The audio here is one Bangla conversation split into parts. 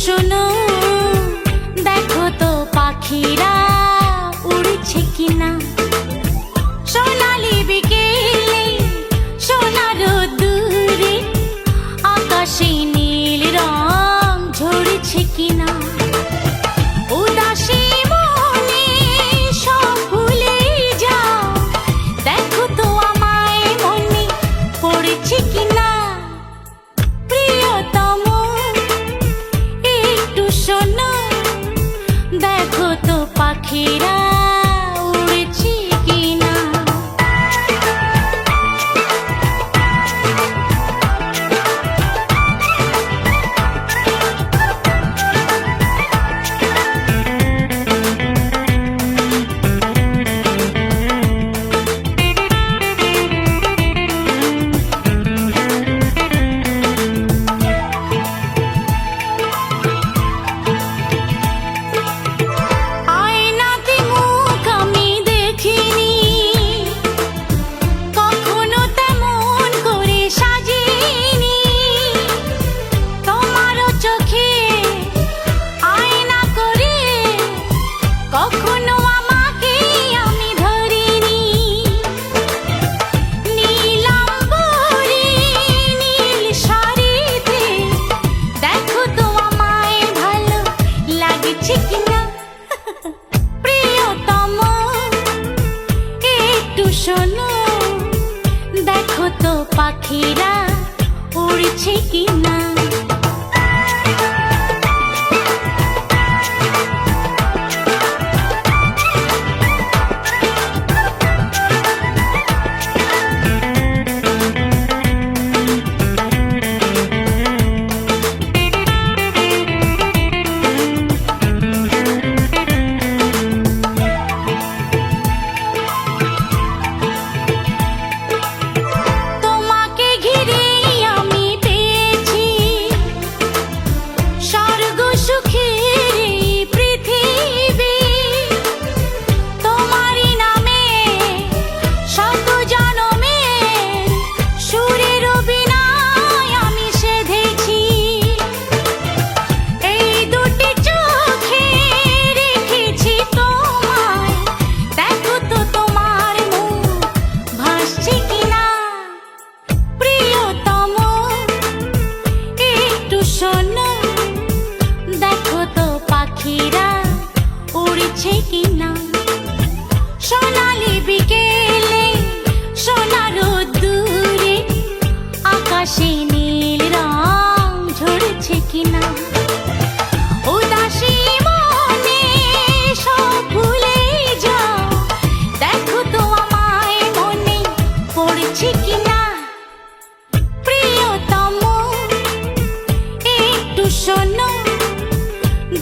শোনো, দেখো তো পাখিরা উড়ছে কিনা। সোনালি বিকেলে সোনার রোদ্দুরে আকাশে নীল রং ঝরছে কিনা। উদাসী মনে সব ভুলে যাও, দেখো তো আমায় মনে পড়েছে কিনা। প্রিয়তম শোনো, দেখো তো পাখিরা উড়ছে কিনা। কখনো আমাকে আমি ধরিনি, নীলাম্বরী নীল শাড়িতে দেখো তো আমায় ভালো লাগছে কিনা। প্রিয়তম একটু শোনো, দেখো তো পাখিরা উড়ছে কিনা। দেখো তো পাখিরা উড়ছে কিনা। সোনালি বিকেলে সোনার রোদ্দুরে আকাশে নীল রং ঝরছে কিনা। উদাসী মনে সব ভুলে যাও, দেখো তো আমায় মনে পড়ছে কিনা। প্রিয়তম একটু শোনো,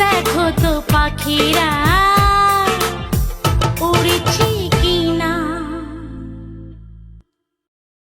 দেখো তো পাখিরা উড়ছে।